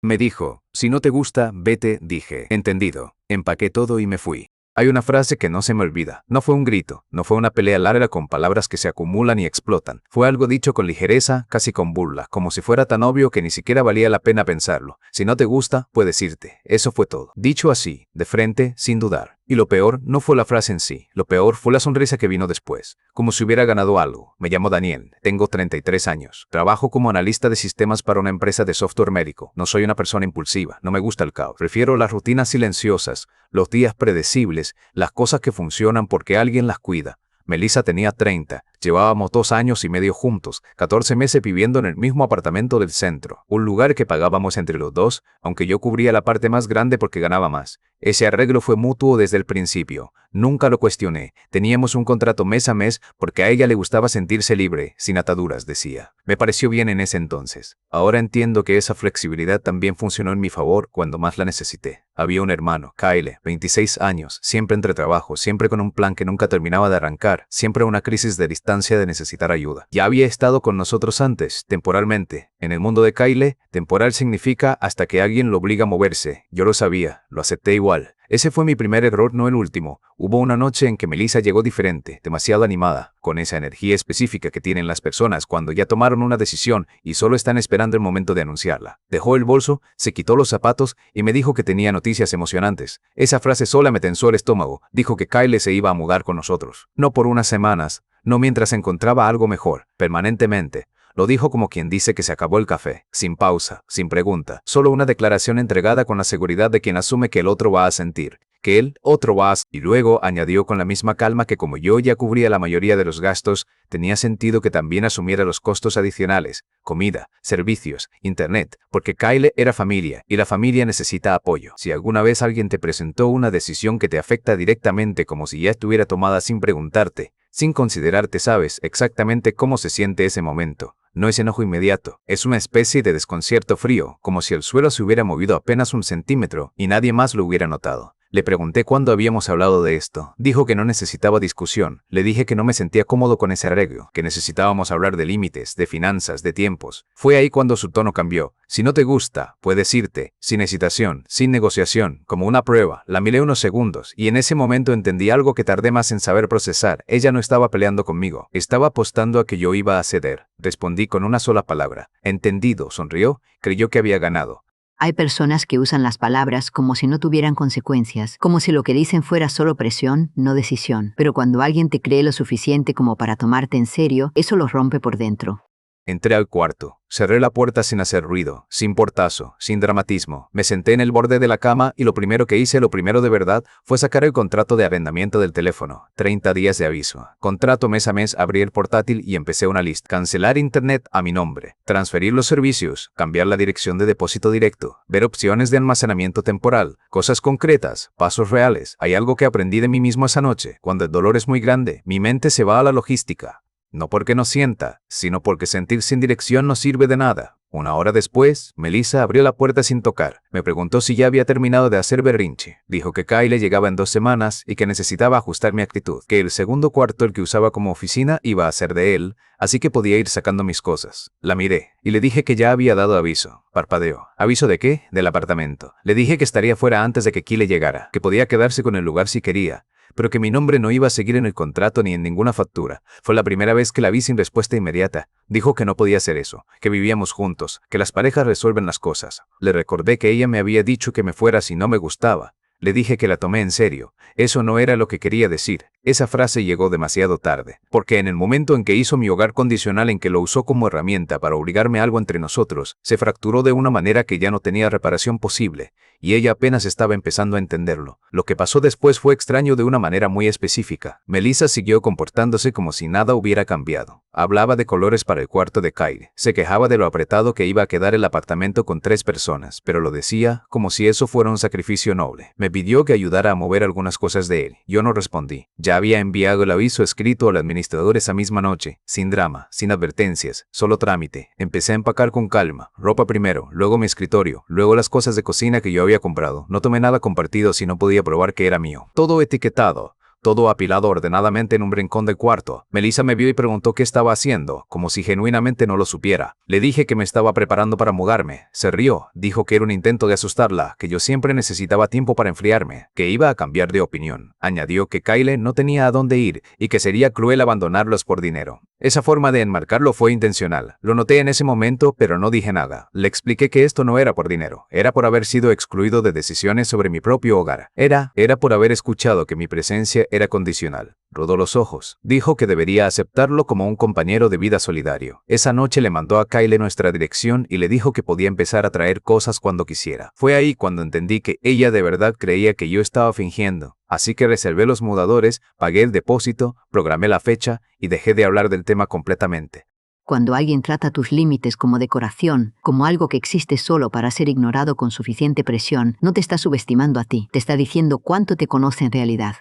Me dijo, si no te gusta, vete, dije. Entendido. Empaqué todo y me fui. Hay una frase que no se me olvida. No fue un grito, no fue una pelea larga con palabras que se acumulan y explotan. Fue algo dicho con ligereza, casi con burla, como si fuera tan obvio que ni siquiera valía la pena pensarlo. Si no te gusta, puedes irte. Eso fue todo. Dicho así, de frente, sin dudar. Y lo peor no fue la frase en sí, lo peor fue la sonrisa que vino después, como si hubiera ganado algo. Me llamo Daniel, tengo 33 años, trabajo como analista de sistemas para una empresa de software médico. No soy una persona impulsiva, no me gusta el caos. Prefiero las rutinas silenciosas, los días predecibles, las cosas que funcionan porque alguien las cuida. Melissa tenía 30, llevábamos 2 años y medio juntos, 14 meses viviendo en el mismo apartamento del centro, un lugar que pagábamos entre los dos, aunque yo cubría la parte más grande porque ganaba más. Ese arreglo fue mutuo desde el principio, nunca lo cuestioné, teníamos un contrato mes a mes porque a ella le gustaba sentirse libre, sin ataduras, decía. Me pareció bien en ese entonces. Ahora entiendo que esa flexibilidad también funcionó en mi favor cuando más la necesité. Había un hermano, Kyle, 26 años, siempre entre trabajos, siempre con un plan que nunca terminaba de arrancar, siempre una crisis de distancia de necesitar ayuda. Ya había estado con nosotros antes, temporalmente. En el mundo de Kyle, temporal significa hasta que alguien lo obliga a moverse. Yo lo sabía, lo acepté igual. Ese fue mi primer error, no el último. Hubo una noche en que Melissa llegó diferente, demasiado animada, con esa energía específica que tienen las personas cuando ya tomaron una decisión y solo están esperando el momento de anunciarla. Dejó el bolso, se quitó los zapatos y me dijo que tenía noticias emocionantes. Esa frase sola me tensó el estómago. Dijo que Kyle se iba a mudar con nosotros. No por unas semanas, no mientras encontraba algo mejor, permanentemente. Lo dijo como quien dice que se acabó el café, sin pausa, sin pregunta, solo una declaración entregada con la seguridad de quien asume que el otro va a sentir, que el otro va a... Y luego añadió con la misma calma que como yo ya cubría la mayoría de los gastos, tenía sentido que también asumiera los costos adicionales, comida, servicios, internet, porque Kyle era familia y la familia necesita apoyo. Si alguna vez alguien te presentó una decisión que te afecta directamente como si ya estuviera tomada sin preguntarte, sin considerarte, sabes exactamente cómo se siente ese momento. No es enojo inmediato, es una especie de desconcierto frío, como si el suelo se hubiera movido apenas 1 centímetro y nadie más lo hubiera notado. Le pregunté cuándo habíamos hablado de esto. Dijo que no necesitaba discusión. Le dije que no me sentía cómodo con ese arreglo, que necesitábamos hablar de límites, de finanzas, de tiempos. Fue ahí cuando su tono cambió. Si no te gusta, puedes irte, sin hesitación, sin negociación, como una prueba. La miré unos segundos y en ese momento entendí algo que tardé más en saber procesar. Ella no estaba peleando conmigo, estaba apostando a que yo iba a ceder. Respondí con una sola palabra. Entendido, sonrió, creyó que había ganado. Hay personas que usan las palabras como si no tuvieran consecuencias, como si lo que dicen fuera solo presión, no decisión. Pero cuando alguien te cree lo suficiente como para tomarte en serio, eso los rompe por dentro. Entré al cuarto. Cerré la puerta sin hacer ruido, sin portazo, sin dramatismo. Me senté en el borde de la cama y lo primero que hice, lo primero de verdad, fue sacar el contrato de arrendamiento del teléfono. 30 días de aviso. Contrato mes a mes, abrí el portátil y empecé una lista. Cancelar internet a mi nombre. Transferir los servicios. Cambiar la dirección de depósito directo. Ver opciones de almacenamiento temporal. Cosas concretas. Pasos reales. Hay algo que aprendí de mí mismo esa noche. Cuando el dolor es muy grande, mi mente se va a la logística. No porque no sienta, sino porque sentir sin dirección no sirve de nada. 1 hora después, Melissa abrió la puerta sin tocar. Me preguntó si ya había terminado de hacer berrinche. Dijo que Kyle llegaba en 2 semanas y que necesitaba ajustar mi actitud. Que el segundo cuarto, el que usaba como oficina, iba a ser de él, así que podía ir sacando mis cosas. La miré y le dije que ya había dado aviso. Parpadeó. ¿Aviso de qué? Del apartamento. Le dije que estaría fuera antes de que Kyle llegara, que podía quedarse con el lugar si quería, pero que mi nombre no iba a seguir en el contrato ni en ninguna factura. Fue la primera vez que la vi sin respuesta inmediata. Dijo que no podía hacer eso, que vivíamos juntos, que las parejas resuelven las cosas. Le recordé que ella me había dicho que me fuera si no me gustaba. Le dije que la tomé en serio. Eso no era lo que quería decir. Esa frase llegó demasiado tarde, porque en el momento en que hizo mi hogar condicional, en que lo usó como herramienta para obligarme a algo entre nosotros, se fracturó de una manera que ya no tenía reparación posible, y ella apenas estaba empezando a entenderlo. Lo que pasó después fue extraño de una manera muy específica. Melissa siguió comportándose como si nada hubiera cambiado. Hablaba de colores para el cuarto de Kyle. Se quejaba de lo apretado que iba a quedar el apartamento con 3 personas, pero lo decía como si eso fuera un sacrificio noble. Me pidió que ayudara a mover algunas cosas de él. Yo no respondí. Ya había enviado el aviso escrito al administrador esa misma noche, sin drama, sin advertencias, solo trámite. Empecé a empacar con calma. Ropa primero, luego mi escritorio, luego las cosas de cocina que yo había comprado. No tomé nada compartido si no podía probar que era mío. Todo etiquetado. todo apilado ordenadamente en un rincón del cuarto. Melissa me vio y preguntó qué estaba haciendo, como si genuinamente no lo supiera. Le dije que me estaba preparando para mudarme. Se rió, dijo que era un intento de asustarla, que yo siempre necesitaba tiempo para enfriarme, que iba a cambiar de opinión. Añadió que Kyle no tenía a dónde ir y que sería cruel abandonarlos por dinero. Esa forma de enmarcarlo fue intencional. Lo noté en ese momento, pero no dije nada. Le expliqué que esto no era por dinero, era por haber sido excluido de decisiones sobre mi propio hogar. Era por haber escuchado que mi presencia era condicional. Rodó los ojos. Dijo que debería aceptarlo como un compañero de vida solidario. Esa noche le mandó a Kyle nuestra dirección y le dijo que podía empezar a traer cosas cuando quisiera. Fue ahí cuando entendí que ella de verdad creía que yo estaba fingiendo. Así que reservé los mudadores, pagué el depósito, programé la fecha y dejé de hablar del tema completamente. Cuando alguien trata tus límites como decoración, como algo que existe solo para ser ignorado con suficiente presión, no te está subestimando a ti, te está diciendo cuánto te conoce en realidad.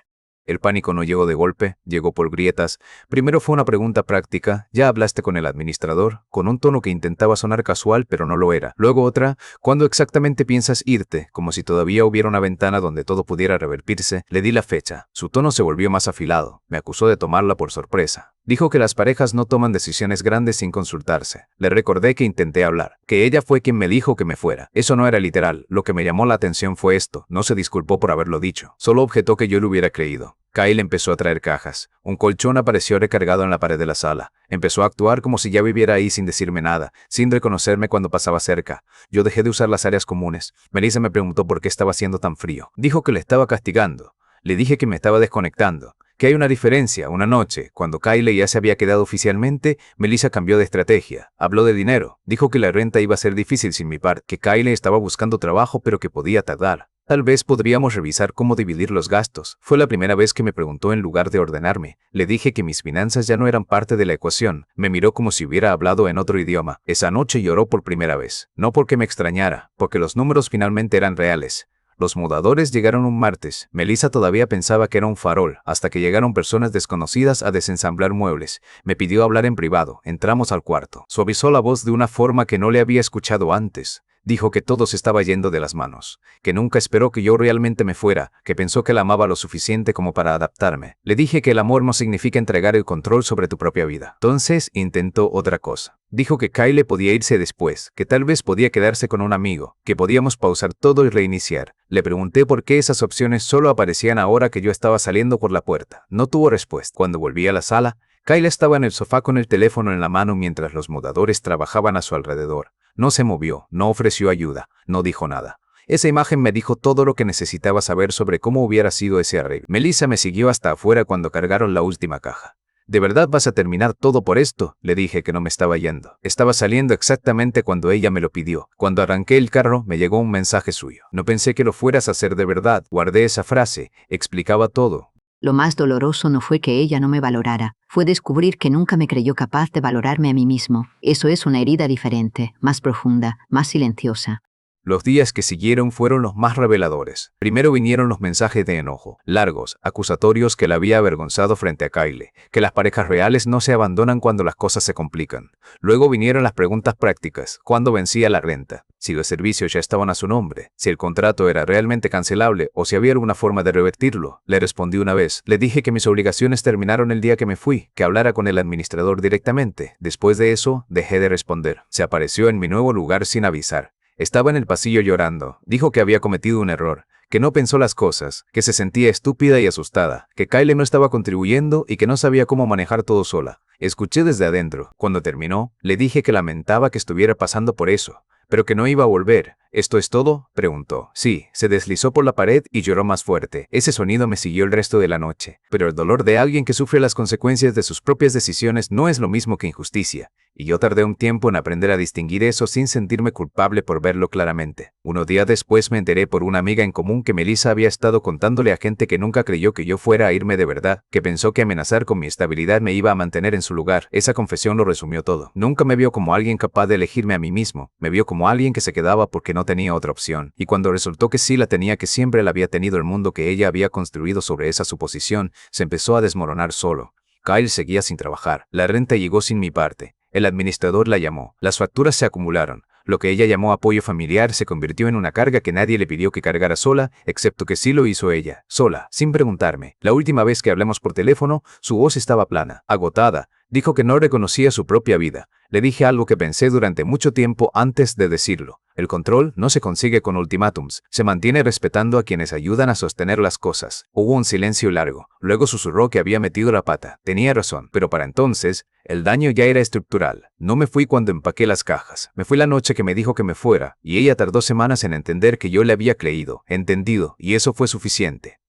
El pánico no llegó de golpe, llegó por grietas. Primero fue una pregunta práctica, ¿ya hablaste con el administrador? Con un tono que intentaba sonar casual, pero no lo era. Luego otra, ¿cuándo exactamente piensas irte? Como si todavía hubiera una ventana donde todo pudiera revertirse. Le di la fecha. Su tono se volvió más afilado. Me acusó de tomarla por sorpresa. Dijo que las parejas no toman decisiones grandes sin consultarse. Le recordé que intenté hablar, que ella fue quien me dijo que me fuera. Eso no era literal. Lo que me llamó la atención fue esto. No se disculpó por haberlo dicho. Solo objetó que yo le hubiera creído. Kyle empezó a traer cajas. Un colchón apareció recargado en la pared de la sala. Empezó a actuar como si ya viviera ahí sin decirme nada, sin reconocerme cuando pasaba cerca. Yo dejé de usar las áreas comunes. Melissa me preguntó por qué estaba haciendo tan frío. Dijo que le estaba castigando. Le dije que me estaba desconectando. Que hay una diferencia. Una noche, cuando Kyle ya se había quedado oficialmente, Melissa cambió de estrategia. Habló de dinero. Dijo que la renta iba a ser difícil sin mi parte, que Kyle estaba buscando trabajo pero que podía tardar. Tal vez podríamos revisar cómo dividir los gastos. Fue la primera vez que me preguntó en lugar de ordenarme. Le dije que mis finanzas ya no eran parte de la ecuación. Me miró como si hubiera hablado en otro idioma. Esa noche lloró por primera vez. No porque me extrañara, porque los números finalmente eran reales. Los mudadores llegaron un martes. Melissa todavía pensaba que era un farol, hasta que llegaron personas desconocidas a desensamblar muebles. Me pidió hablar en privado. Entramos al cuarto. Suavizó la voz de una forma que no le había escuchado antes. Dijo que todo se estaba yendo de las manos, que nunca esperó que yo realmente me fuera, que pensó que la amaba lo suficiente como para adaptarme. Le dije que el amor no significa entregar el control sobre tu propia vida. Entonces intentó otra cosa. Dijo que Kyle podía irse después, que tal vez podía quedarse con un amigo, que podíamos pausar todo y reiniciar. Le pregunté por qué esas opciones solo aparecían ahora que yo estaba saliendo por la puerta. No tuvo respuesta. Cuando volví a la sala, Kyle estaba en el sofá con el teléfono en la mano mientras los mudadores trabajaban a su alrededor. No se movió, no ofreció ayuda, no dijo nada. Esa imagen me dijo todo lo que necesitaba saber sobre cómo hubiera sido ese arreglo. Melissa me siguió hasta afuera cuando cargaron la última caja. ¿De verdad vas a terminar todo por esto? Le dije que no me estaba yendo. Estaba saliendo exactamente cuando ella me lo pidió. Cuando arranqué el carro, me llegó un mensaje suyo. No pensé que lo fueras a hacer de verdad. Guardé esa frase. Explicaba todo. Lo más doloroso no fue que ella no me valorara, fue descubrir que nunca me creyó capaz de valorarme a mí mismo. Eso es una herida diferente, más profunda, más silenciosa. Los días que siguieron fueron los más reveladores. Primero vinieron los mensajes de enojo, largos, acusatorios que la había avergonzado frente a Kyle, que las parejas reales no se abandonan cuando las cosas se complican. Luego vinieron las preguntas prácticas, ¿cuándo vencía la renta? Si los servicios ya estaban a su nombre, si el contrato era realmente cancelable o si había alguna forma de revertirlo. Le respondí una vez. Le dije que mis obligaciones terminaron el día que me fui, que hablara con el administrador directamente. Después de eso, dejé de responder. Se apareció en mi nuevo lugar sin avisar. Estaba en el pasillo llorando. Dijo que había cometido un error, que no pensó las cosas, que se sentía estúpida y asustada, que Kyle no estaba contribuyendo y que no sabía cómo manejar todo sola. Escuché desde adentro. Cuando terminó, le dije que lamentaba que estuviera pasando por eso, pero que no iba a volver. ¿Esto es todo?, preguntó. Sí, se deslizó por la pared y lloró más fuerte. Ese sonido me siguió el resto de la noche. Pero el dolor de alguien que sufre las consecuencias de sus propias decisiones no es lo mismo que injusticia. Y yo tardé un tiempo en aprender a distinguir eso sin sentirme culpable por verlo claramente. Unos días después me enteré por una amiga en común que Melissa había estado contándole a gente que nunca creyó que yo fuera a irme de verdad, que pensó que amenazar con mi estabilidad me iba a mantener en su lugar. Esa confesión lo resumió todo. Nunca me vio como alguien capaz de elegirme a mí mismo. Me vio como alguien que se quedaba porque no tenía otra opción. Y cuando resultó que sí la tenía, que siempre la había tenido, el mundo que ella había construido sobre esa suposición se empezó a desmoronar solo. Kyle seguía sin trabajar. La renta llegó sin mi parte. El administrador la llamó. Las facturas se acumularon. Lo que ella llamó apoyo familiar se convirtió en una carga que nadie le pidió que cargara sola, excepto que sí lo hizo ella, sola, sin preguntarme. La última vez que hablamos por teléfono, su voz estaba plana, agotada. Dijo que no reconocía su propia vida. Le dije algo que pensé durante mucho tiempo antes de decirlo. El control no se consigue con ultimátums, se mantiene respetando a quienes ayudan a sostener las cosas. Hubo un silencio largo. Luego susurró que había metido la pata. Tenía razón, pero para entonces, el daño ya era estructural. No me fui cuando empaqué las cajas. Me fui la noche que me dijo que me fuera, y ella tardó semanas en entender que yo le había creído, entendido, y eso fue suficiente.